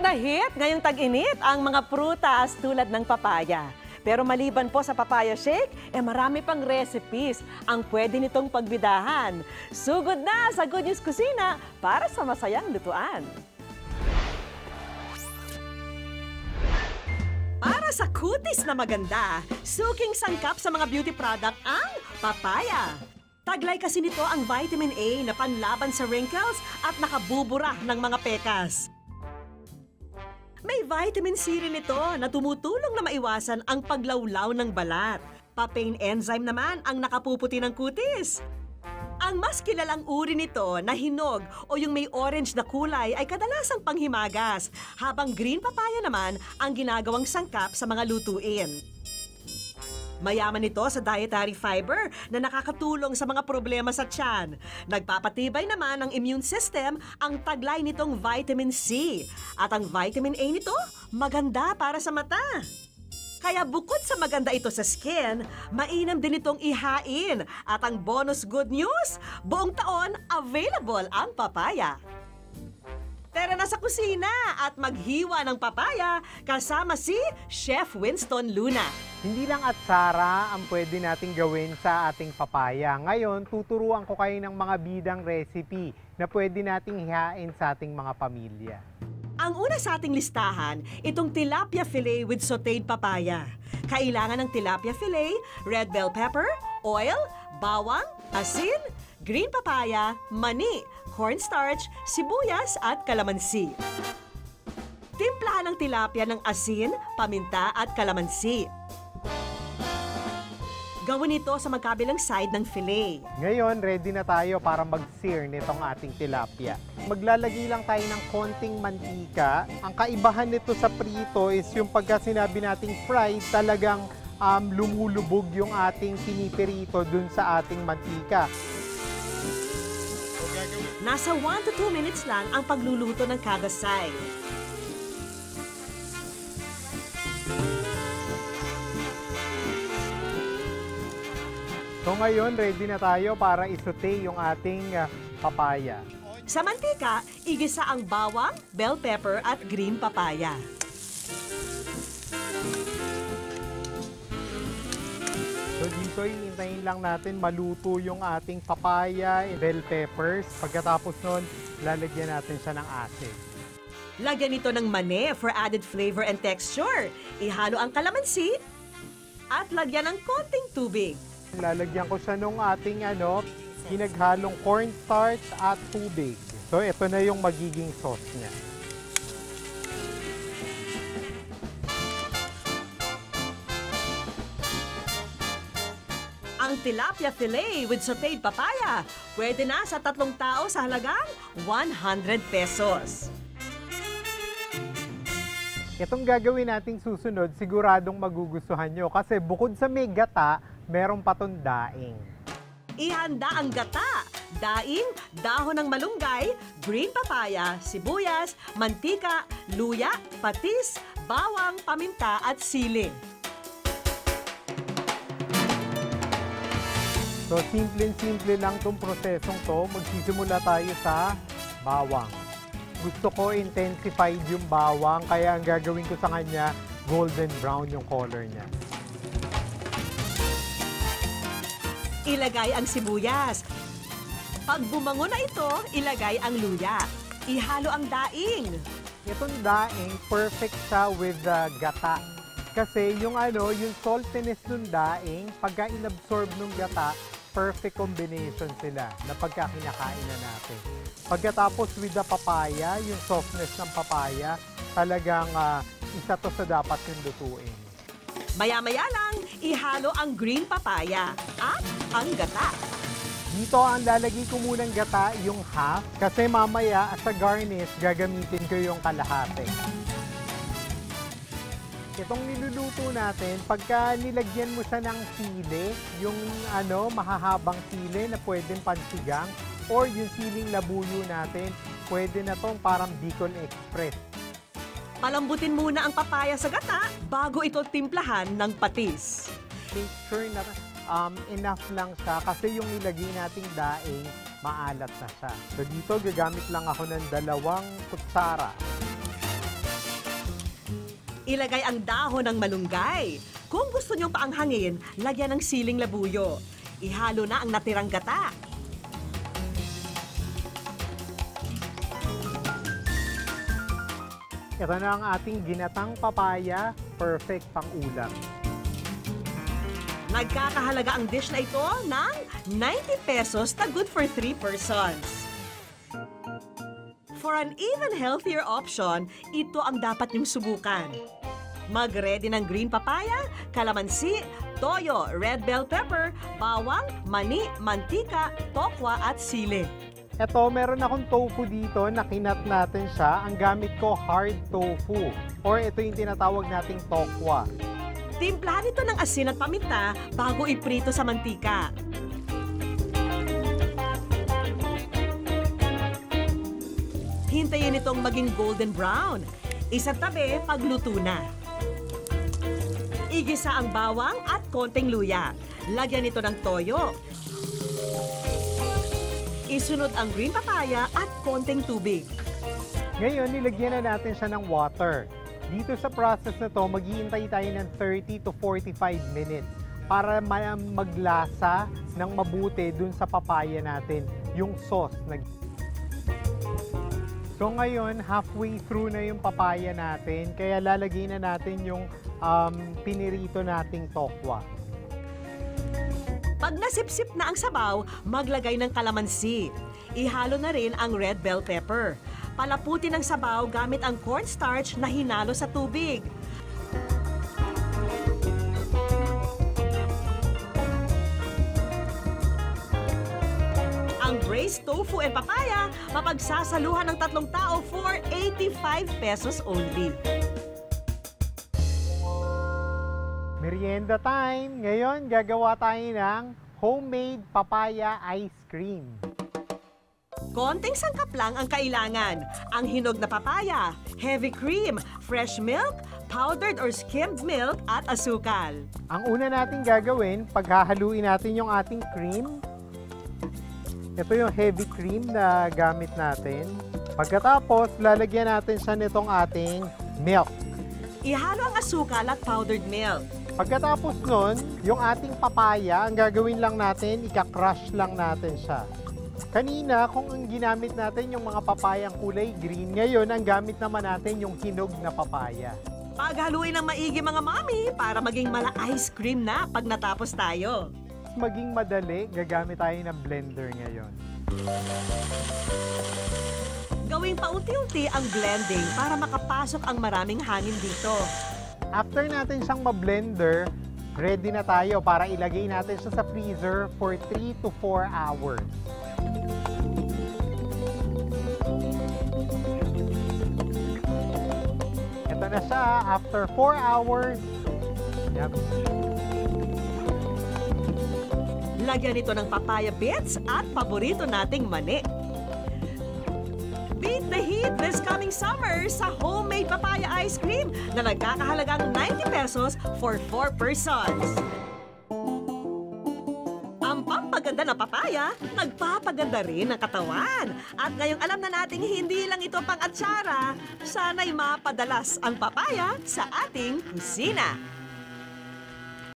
na hit ngayong tag-init ang mga prutas tulad ng papaya. Pero maliban po sa papaya shake, marami pang recipes ang pwede nitong pagbidahan. Sugod na sa Good News Kusina para sa masayang lutuan. Para sa kutis na maganda, suking sangkap sa mga beauty product ang papaya. Taglay kasi nito ang vitamin A na panlaban sa wrinkles at nakabubura ng mga pekas. May vitamin C rin ito na tumutulong na maiwasan ang paglawlaw ng balat. Papain enzyme naman ang nakapuputi ng kutis. Ang mas kilalang uri nito na hinog o yung may orange na kulay ay kadalasang panghimagas, habang green papaya naman ang ginagawang sangkap sa mga lutuin. Mayaman ito sa dietary fiber na nakakatulong sa mga problema sa tiyan. Nagpapatibay naman ng immune system ang taglay nitong vitamin C. At ang vitamin A nito, maganda para sa mata. Kaya bukod sa maganda ito sa skin, mainam din itong ihain. At ang bonus good news, buong taon available ang papaya. Tara na sa kusina at maghiwa ng papaya kasama si Chef Winston Luna. Hindi lang atsara ang pwede nating gawin sa ating papaya. Ngayon, tuturuan ko kayo ng mga bidang recipe na pwede nating ihain sa ating mga pamilya. Ang una sa ating listahan, itong tilapia fillet with sautéed papaya. Kailangan ng tilapia fillet, red bell pepper, oil, bawang, asin, green papaya, mani, cornstarch, sibuyas at kalamansi. Timplahan ng tilapia ng asin, paminta at kalamansi. Gawin ito sa magkabilang side ng fillet. Ngayon, ready na tayo para mag-sear nitong ating tilapia. Maglalagay lang tayo ng konting mantika. Ang kaibahan nito sa prito is yung pagka sinabi nating fried, talagang lumulubog yung ating pinipirito dun sa ating mantika. Nasa 1 to 2 minutes lang ang pagluluto ng kada side. So ngayon, ready na tayo para isote yung ating papaya. Sa mantika, igisa ang bawang, bell pepper at green papaya. So dito, hihintayin lang natin maluto yung ating papaya, bell peppers. Pagkatapos nun, lalagyan natin siya ng asin. Lagyan ito ng mani for added flavor and texture. Ihalo ang kalamansi at lagyan ng konting tubig. Lalagyan ko siya nung ating pinaghalong cornstarch at tubig. So ito na yung magiging sauce niya. Ang tilapia fillet with sautéed papaya. Pwede na sa 3 tao sa halagang 100 pesos. Itong gagawin nating susunod, siguradong magugustuhan nyo. Kasi bukod sa may gata, meron pa tong daing. Ihanda ang gata, daing, dahon ng malunggay, green papaya, sibuyas, mantika, luya, patis, bawang, paminta at siling. So, simple lang itong prosesong to. Magsisimula tayo sa bawang. Gusto ko intensified yung bawang, kaya ang gagawin ko sa kanya, golden brown yung color niya. Ilagay ang sibuyas. Pag bumango na ito, ilagay ang luya. Ihalo ang daing. Itong daing, perfect siya with gata. Kasi yung saltiness ng daing, pagka inabsorb ng gata, perfect combination sila na pagka kinakain na natin. Pagkatapos with the papaya, yung softness ng papaya, talagang isa to sa dapat yung lutuin. Maya-maya lang, ihalo ang green papaya at ang gata. Dito ang lalagay ko munang gata, yung half, kasi mamaya sa garnish, gagamitin ko yung kalahati. Itong niluluto natin, pagka nilagyan mo siya ng sili, yung mahahabang sili na pwedeng pansigang, or yung siling labuyo natin, pwede na tong parang Bicol Express. Palambutin muna ang papaya sa gata bago ito timplahan ng patis. Make sure na enough lang siya kasi yung nilagay nating daing, maalat na siya. So dito gagamit lang ako ng 2 kutsara. Ilagay ang dahon ng malunggay. Kung gusto nyong paanghangin, lagyan ng siling labuyo. Ihalo na ang natirang gata. Ito na ang ating ginatang papaya, perfect pang ulam. Nagkakahalaga ang dish na ito ng 90 pesos na good for 3 persons. For an even healthier option, ito ang dapat niyong subukan. Mag-ready ng green papaya, kalamansi, toyo, red bell pepper, bawang, mani, mantika, tokwa at sili. Ito, meron akong tofu dito na kinat natin siya. Ang gamit ko, hard tofu. Or ito yung tinatawag nating tokwa. Timplahan ito ng asin at paminta bago iprito sa mantika. Hintayin itong maging golden brown. Isang tabi pagluto na. Igisa ang bawang at konting luya. Lagyan ito ng toyo. Isunod ang green papaya at konting tubig. Ngayon, nilagyan na natin siya ng water. Dito sa process na to, maghihintay tayo ng 30 to 45 minutes para maglasa ng mabuti dun sa papaya natin, yung sauce. So ngayon, halfway through na yung papaya natin, kaya lalagay na natin yung pinirito nating tokwa. Pag nasipsip na ang sabaw, maglagay ng kalamansi. Ihalo na rin ang red bell pepper. Palaputin ang sabaw gamit ang cornstarch na hinalo sa tubig. Ang braised tofu and papaya, mapagsasaluhan ng 3 tao for 85 pesos only. Merienda time! Ngayon, gagawa tayo ng homemade papaya ice cream. Konting sangkap lang ang kailangan. Ang hinog na papaya, heavy cream, fresh milk, powdered or skimmed milk at asukal. Ang una natin gagawin, paghahaluin natin yung ating cream. Ito yung heavy cream na gamit natin. Pagkatapos, lalagyan natin siya nitong ating milk. Ihalo ang asukal at powdered milk. Pagkatapos nun, yung ating papaya, ang gagawin lang natin, ika-crush lang natin siya. Kanina, kung ang ginamit natin yung mga papayang kulay green, ngayon ang gamit naman natin yung hinog na papaya. Paghaluin ng maigi mga mami para maging mala ice cream na pag natapos tayo. Maging madali, gagamit tayo ng blender ngayon. Gawing paunti-unti ang blending para makapasok ang maraming hangin dito. After natin siyang ma-blender, ready na tayo para ilagay natin siya sa freezer for 3 to 4 hours. Ito na siya, after 4 hours. Yep. Lagyan ito ng papaya bits at paborito nating mani. Beat the heat this coming summer sa homemade papaya ice cream na nagkakahalagang 90 pesos for 4 persons. Ang pampaganda ng papaya, nagpapaganda rin ng katawan. At ngayong alam na nating hindi lang ito pang atsara, sana'y mapadalas ang papaya sa ating kusina.